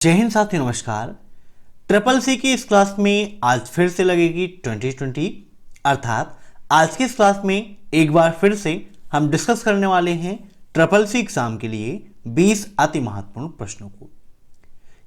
जय हिंद साथियों, नमस्कार। ट्रिपल सी की इस क्लास में आज फिर से लगेगी 2020, अर्थात आज की इस क्लास में एक बार फिर से हम डिस्कस करने वाले हैं ट्रिपल सी एग्जाम के लिए 20 अति महत्वपूर्ण प्रश्नों को।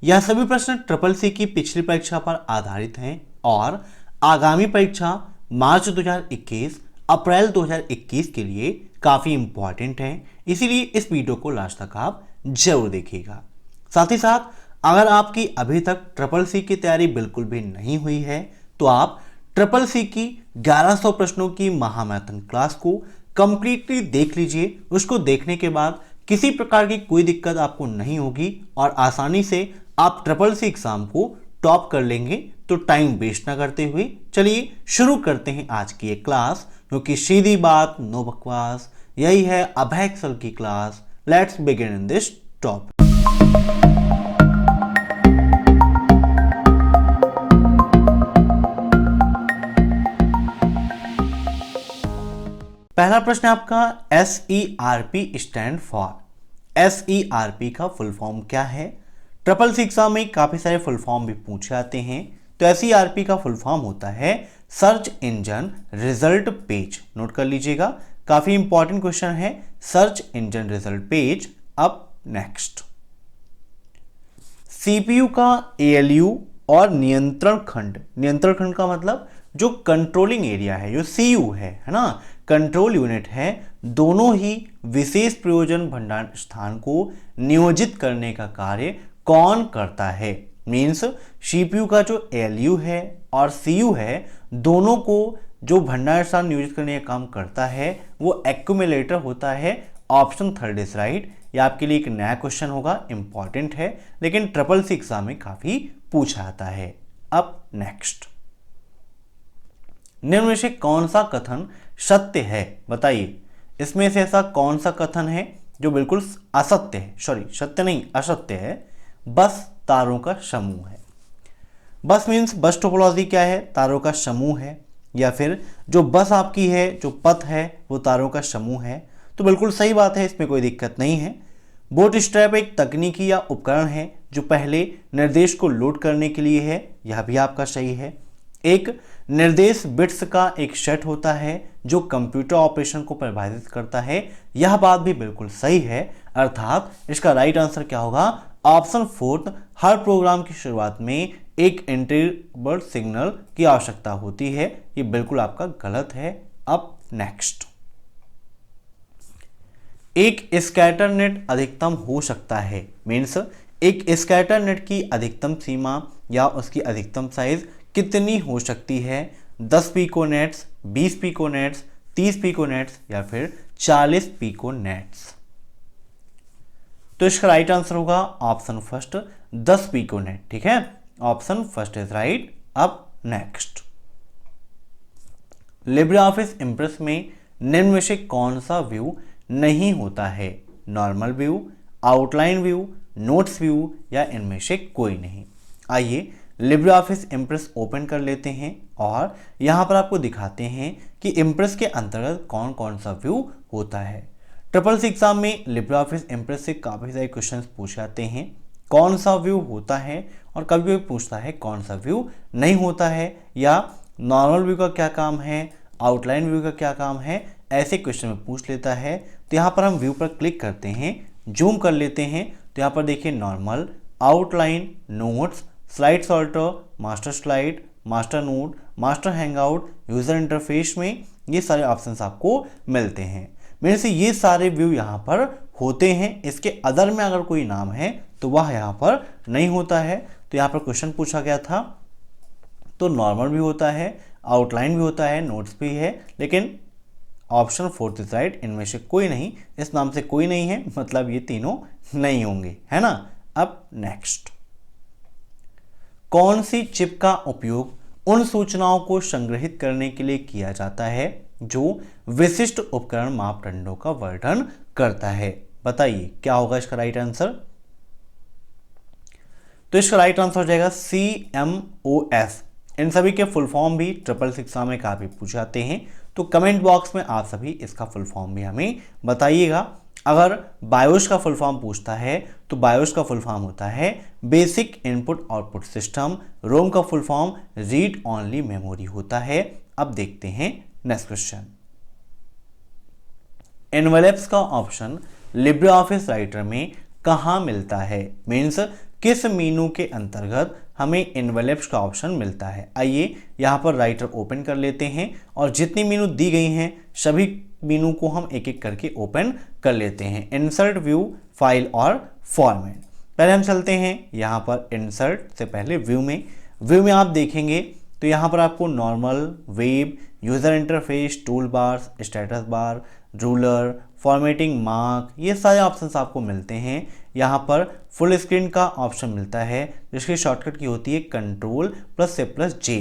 यह सभी प्रश्न ट्रिपल सी की पिछली परीक्षा पर आधारित हैं और आगामी परीक्षा मार्च 2021 अप्रैल 2021 के लिए काफी इंपॉर्टेंट है, इसीलिए इस वीडियो को लास्ट तक आप जरूर देखिएगा। साथ ही साथ अगर आपकी अभी तक ट्रिपल सी की तैयारी बिल्कुल भी नहीं हुई है तो आप ट्रिपल सी की 1100 प्रश्नों की महामैराथन क्लास को कंप्लीटली देख लीजिए। उसको देखने के बाद किसी प्रकार की कोई दिक्कत आपको नहीं होगी और आसानी से आप ट्रिपल सी एग्जाम को टॉप कर लेंगे। तो टाइम वेस्ट ना करते हुए चलिए शुरू करते हैं आज की ये क्लास, क्योंकि सीधी बात नो बकवास, यही है अभय एक्सेल की class. Let's begin in this topic. पहला प्रश्न आपका SERP स्टैंड फॉर। SERP का फुल फॉर्म क्या है? ट्रिपल सी एग्जाम में काफी सारे फुल फॉर्म भी पूछे जाते हैं। तो SERP का फुल फॉर्म होता है search engine result page. Note कर लीजिएगा, काफी इंपॉर्टेंट क्वेश्चन है, सर्च इंजन रिजल्ट पेज। अब नेक्स्ट, CPU का ALU और नियंत्रण खंड का मतलब जो कंट्रोलिंग एरिया है, जो CU है ना, कंट्रोल यूनिट है, दोनों ही विशेष प्रयोजन भंडारण स्थान को नियोजित करने का कार्य कौन करता है? मींस CPU का जो ALU है और CU है, दोनों को जो भंडारण स्थान नियोजित करने का काम करता है वो एक्यूमुलेटर होता है। Option third is right. ये आपके लिए एक नया क्वेश्चन होगा, इंपॉर्टेंट है, लेकिन ट्रिपल सी एग्जाम में काफी पूछा जाता है। अब नेक्स्ट, निम्न में से कौन सा कथन सत्य है? बताइए, इसमें से ऐसा कौन सा कथन है जो बिल्कुल असत्य है? सॉरी, सत्य नहीं, असत्य है। बस तारों का समूह है। बस मीन्स बस टोपोलॉजी क्या है? तारों का समूह है। या फिर जो बस आपकी है, जो पथ है, वो तारों का समूह है। तो बिल्कुल सही बात है, इसमें कोई दिक्कत नहीं है। बोट स्ट्रैप एक तकनीकी या उपकरण है जो पहले निर्देश को लोड करने के लिए है। यह भी आपका सही है। एक निर्देश बिट्स का एक सेट होता है जो कंप्यूटर ऑपरेशन को परिभाषित करता है। यह बात भी बिल्कुल सही है, अर्थात इसका राइट आंसर क्या होगा? Option fourth. हर प्रोग्राम की शुरुआत में एक इंटरप्ट सिग्नल की आवश्यकता होती है। ये बिल्कुल आपका गलत है। अब नेक्स्ट, एक स्कैटर नेट अधिकतम हो सकता है। मीन्स एक स्कैटर नेट की अधिकतम सीमा या उसकी अधिकतम साइज कितनी हो सकती है? 10 पिकोनेट्स, 20 पिकोनेट्स, 30 पिकोनेट्स या फिर 40 पिकोनेट्स? तो इसका राइट आंसर होगा ऑप्शन फर्स्ट, 10 पिकोनेट। ठीक है, ऑप्शन फर्स्ट इज राइट। अब नेक्स्ट, लिब्रे ऑफिस इंप्रेस में निम्न में से कौन सा व्यू नहीं होता है? Normal view, outline view, notes view या इनमें से कोई नहीं? आइए लिब्रे ऑफिस इंप्रेस ओपन कर लेते हैं और यहाँ पर आपको दिखाते हैं कि इंप्रेस के अंतर्गत कौन कौन सा व्यू होता है। ट्रिपल सी एग्जाम में लिब्रे ऑफिस इंप्रेस से काफ़ी सारे क्वेश्चंस पूछे जाते हैं। कौन सा व्यू होता है, और कभी भी पूछता है कौन सा व्यू नहीं होता है, या नॉर्मल व्यू का क्या काम है, आउटलाइन व्यू का क्या काम है, ऐसे क्वेश्चन में पूछ लेता है। तो यहाँ पर हम व्यू पर क्लिक करते हैं, जूम कर लेते हैं, तो यहाँ पर देखिए normal, outline, notes, slide sorter, master slide, master note, master hangout, user interface में ये सारे ऑप्शंस आपको मिलते हैं। मेरे से ये सारे व्यू यहाँ पर होते हैं। इसके अदर में अगर कोई नाम है तो वह यहाँ पर नहीं होता है। तो यहाँ पर क्वेश्चन पूछा गया था, तो नॉर्मल भी होता है, आउटलाइन भी होता है, नोट्स भी है, लेकिन ऑप्शन फोर्थ इज राइट। इनमें से कोई नहीं, इस नाम से कोई नहीं है, मतलब ये तीनों नहीं होंगे, है ना। अब नेक्स्ट, कौन सी चिप का उपयोग उन सूचनाओं को संग्रहित करने के लिए किया जाता है जो विशिष्ट उपकरण मापदंडों का वर्णन करता है? बताइए क्या होगा इसका राइट आंसर? तो इसका राइट आंसर हो जाएगा CMOS। इन सभी के फुल फॉर्म भी ट्रिपल सी एग्जाम में काफी पूछे जाते हैं, तो कमेंट बॉक्स में आप सभी इसका फुल फॉर्म भी हमें बताइएगा। अगर बायोस का फुल फॉर्म पूछता है तो बायोस का फुल फॉर्म होता है बेसिक इनपुट आउटपुट सिस्टम। रोम का full form read only memory होता है। अब देखते हैं नेक्स्ट क्वेश्चन। एनवेलप्स का ऑप्शन लिब्रे ऑफिस राइटर में कहाँ मिलता है, मीन्स किस मीनू के अंतर्गत हमें एनवेलप्स का ऑप्शन मिलता है। आइए यहाँ पर राइटर ओपन कर लेते हैं और जितनी मीनू दी गई हैं सभी मीनू को हम एक एक करके ओपन कर लेते हैं। इंसर्ट, व्यू, फाइल और फॉर्मेट। पहले हम चलते हैं यहाँ पर इंसर्ट से पहले व्यू में आप देखेंगे तो यहाँ पर आपको normal, web, user interface, tool bars, status bar, ruler, formatting, mark, ये सारे ऑप्शंस आपको मिलते हैं। यहाँ पर फुल स्क्रीन का ऑप्शन मिलता है जिसकी शॉर्टकट की होती है Ctrl+C+J,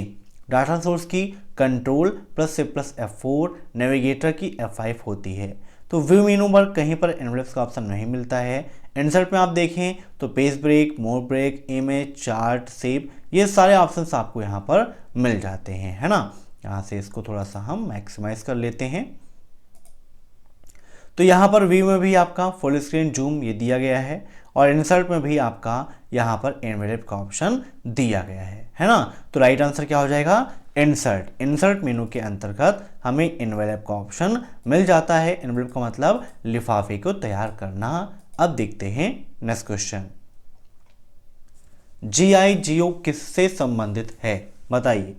डाटा सोर्स की Ctrl+C+F4, नेविगेटर की F5 होती है। तो व्यू मेनू पर कहीं पर एनवेलप्स का ऑप्शन नहीं मिलता है। इंसर्ट में आप देखें तो page break, mode break, image, chart, save, ये सारे ऑप्शंस आपको यहाँ पर मिल जाते हैं, है ना। यहाँ से इसको थोड़ा सा हम मैक्सिमाइज कर लेते हैं। तो यहाँ पर व्यू में भी आपका फुल स्क्रीन जूम ये दिया गया है और इंसर्ट में भी आपका यहाँ पर एनवेलप का ऑप्शन दिया गया है ना। तो राइट आंसर क्या हो जाएगा, इंसर्ट। इंसर्ट मेनू के अंतर्गत हमें एनवेलप का ऑप्शन मिल जाता है। एनवेलप का मतलब लिफाफे को तैयार करना। अब देखते हैं नेक्स्ट क्वेश्चन। GIGO किससे संबंधित है, बताइए।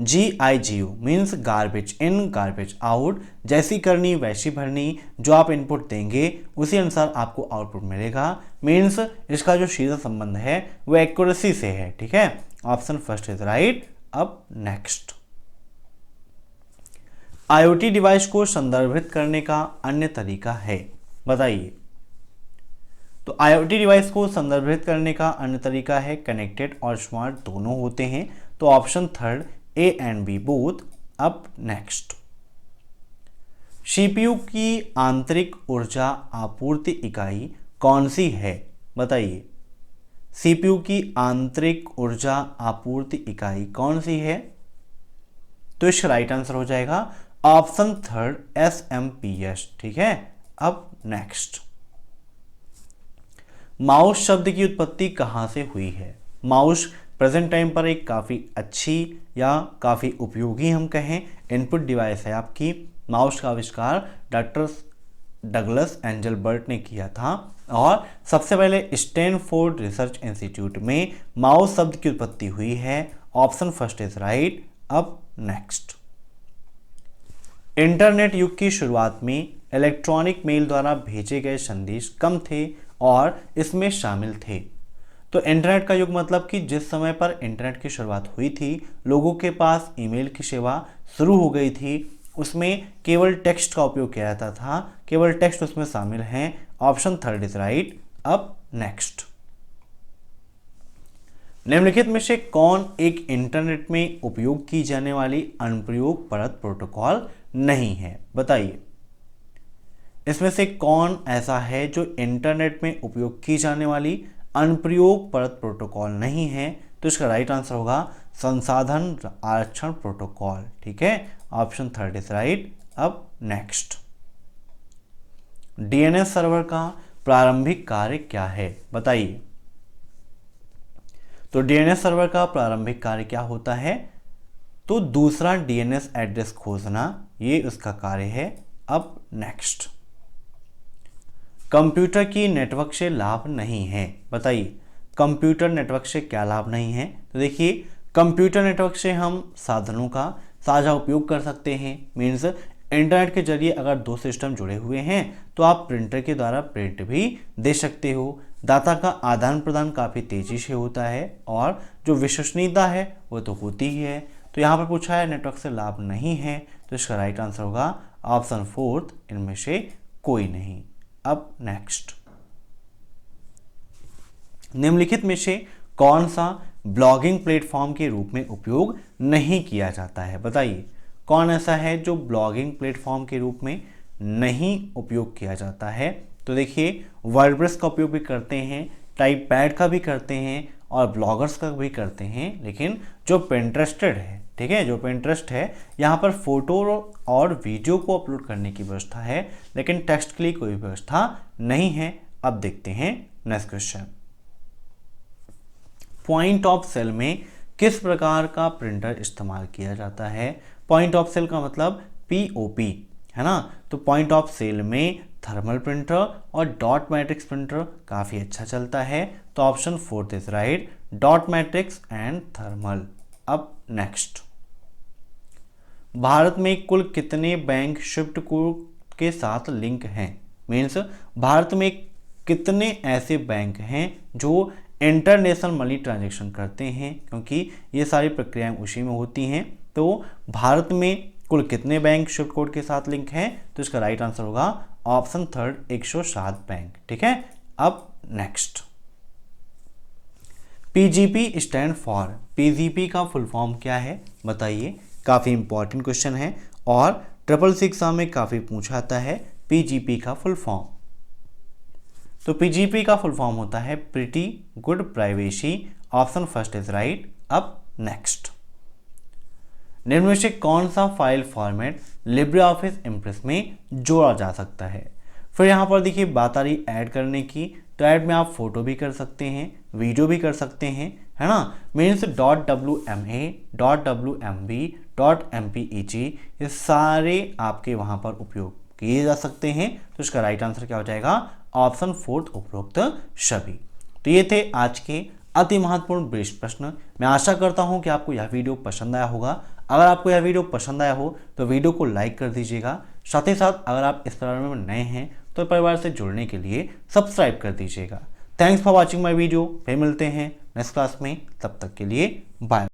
GIGO means garbage in garbage out. जैसी करनी वैसी भरनी, जो आप इनपुट देंगे उसी अनुसार आपको आउटपुट मिलेगा। मीन्स इसका जो सीधा संबंध है वो एक्यूरेसी से है, ठीक है। Option first is right. अब नेक्स्ट, IoT डिवाइस को संदर्भित करने का अन्य तरीका है, बताइए। तो IoT डिवाइस को संदर्भित करने का अन्य तरीका है कनेक्टेड और स्मार्ट दोनों होते हैं। तो option third A and B both. अब नेक्स्ट, CPU की आंतरिक ऊर्जा आपूर्ति इकाई कौन सी है, बताइए। CPU की आंतरिक ऊर्जा आपूर्ति इकाई कौन सी है, तो इसका राइट आंसर हो जाएगा ऑप्शन थर्ड SMPS, ठीक है। अब नेक्स्ट, माउस शब्द की उत्पत्ति कहाँ से हुई है। माउस प्रेजेंट टाइम पर एक काफ़ी अच्छी या काफ़ी उपयोगी हम कहें इनपुट डिवाइस है आपकी। माउस का आविष्कार डॉक्टर डगलस एंजलबर्ट ने किया था और सबसे पहले स्टैनफोर्ड रिसर्च इंस्टीट्यूट में माउस शब्द की उत्पत्ति हुई है। Option first is right. अब नेक्स्ट, इंटरनेट युग की शुरुआत में इलेक्ट्रॉनिक मेल द्वारा भेजे गए संदेश कम थे और इसमें शामिल थे। तो इंटरनेट का युग मतलब कि जिस समय पर इंटरनेट की शुरुआत हुई थी, लोगों के पास ईमेल की सेवा शुरू हो गई थी, उसमें केवल टेक्स्ट का उपयोग किया जाता था, केवल टेक्स्ट उसमें शामिल हैं। Option third is right. अब नेक्स्ट, निम्नलिखित में से कौन एक इंटरनेट में उपयोग की जाने वाली अनुप्रयोग परत प्रोटोकॉल नहीं है, बताइए। इसमें से कौन ऐसा है जो इंटरनेट में उपयोग की जाने वाली अनुप्रयोग परत प्रोटोकॉल नहीं है, तो इसका राइट आंसर होगा संसाधन आरक्षण प्रोटोकॉल, ठीक है। Option third is right. अब नेक्स्ट, DNS सर्वर का प्रारंभिक कार्य क्या है, बताइए। तो DNS सर्वर का प्रारंभिक कार्य क्या होता है, तो दूसरा DNS एड्रेस खोजना, ये उसका कार्य है। अब नेक्स्ट, कंप्यूटर की नेटवर्क से लाभ नहीं है, बताइए। कंप्यूटर नेटवर्क से क्या लाभ नहीं है, तो देखिए कंप्यूटर नेटवर्क से हम साधनों का साझा उपयोग कर सकते हैं। मीन्स इंटरनेट के जरिए अगर दो सिस्टम जुड़े हुए हैं तो आप प्रिंटर के द्वारा प्रिंट भी दे सकते हो। डाटा का आदान प्रदान काफ़ी तेज़ी से होता है और जो विश्वसनीयता है वो तो होती ही है। तो यहाँ पर पूछा है नेटवर्क से लाभ नहीं है, तो इसका राइट आंसर होगा ऑप्शन फोर्थ, इनमें से कोई नहीं। अब नेक्स्ट, निम्नलिखित में से कौन सा ब्लॉगिंग प्लेटफॉर्म के रूप में उपयोग नहीं किया जाता है, बताइए। कौन ऐसा है जो ब्लॉगिंग प्लेटफॉर्म के रूप में नहीं उपयोग किया जाता है, तो देखिए वर्डप्रेस का उपयोग भी करते हैं, टाइपपैड का भी करते हैं और ब्लॉगर्स का भी करते हैं, लेकिन जो पिंटरेस्ट है ठीक है, जो Pinterest है यहाँ पर फोटो और वीडियो को अपलोड करने की व्यवस्था है, लेकिन टेक्स्ट के लिए कोई व्यवस्था नहीं है। अब देखते हैं next question. Point of sale में किस प्रकार का प्रिंटर इस्तेमाल किया जाता है? पॉइंट ऑफ सेल का मतलब POP है ना, तो पॉइंट ऑफ सेल में थर्मल प्रिंटर और डॉट मैट्रिक्स प्रिंटर काफ़ी अच्छा चलता है, तो option 4 is right, dot matrix and thermal. अब नेक्स्ट, भारत में कुल कितने बैंक स्विफ्ट कोड के साथ लिंक हैं? मीन्स भारत में कितने ऐसे बैंक हैं जो इंटरनेशनल मनी ट्रांजैक्शन करते हैं, क्योंकि ये सारी प्रक्रियाएं उसी में होती हैं। तो भारत में कुल कितने बैंक स्विफ्ट कोड के साथ लिंक हैं? तो इसका राइट आंसर होगा ऑप्शन 3 107 बैंक। ठीक है, अब next, PGP stand for, PGP का फुल फॉर्म क्या है बताइए? काफ़ी इंपॉर्टेंट क्वेश्चन है और 666 एग्जाम में काफ़ी पूछा आता है PGP का फुल फॉर्म। तो PGP का फुल फॉर्म होता है pretty good privacy, option 1 is right. अब नेक्स्ट, निम्न में से कौन सा file format Libre office impress में जोड़ा जा सकता है? फिर यहाँ पर देखिए बात आ रही ऐड करने की, तो ऐड में आप फोटो भी कर सकते हैं, वीडियो भी कर सकते हैं, है ना। मीन्स .wma, .wmb, .mpeg ये सारे आपके वहाँ पर उपयोग किए जा सकते हैं। तो इसका राइट आंसर क्या हो जाएगा? ऑप्शन 4 उपरोक्त सभी। तो ये थे आज के अति महत्वपूर्ण ब्रीज प्रश्न। मैं आशा करता हूँ कि आपको यह वीडियो पसंद आया होगा। अगर आपको यह वीडियो पसंद आया हो तो वीडियो को लाइक कर दीजिएगा। साथ ही साथ अगर आप इस परिवार में नए हैं तो परिवार से जुड़ने के लिए सब्सक्राइब कर दीजिएगा। Thanks for watching my video. फिर मिलते हैं नेक्स्ट क्लास में, तब तक के लिए बाय।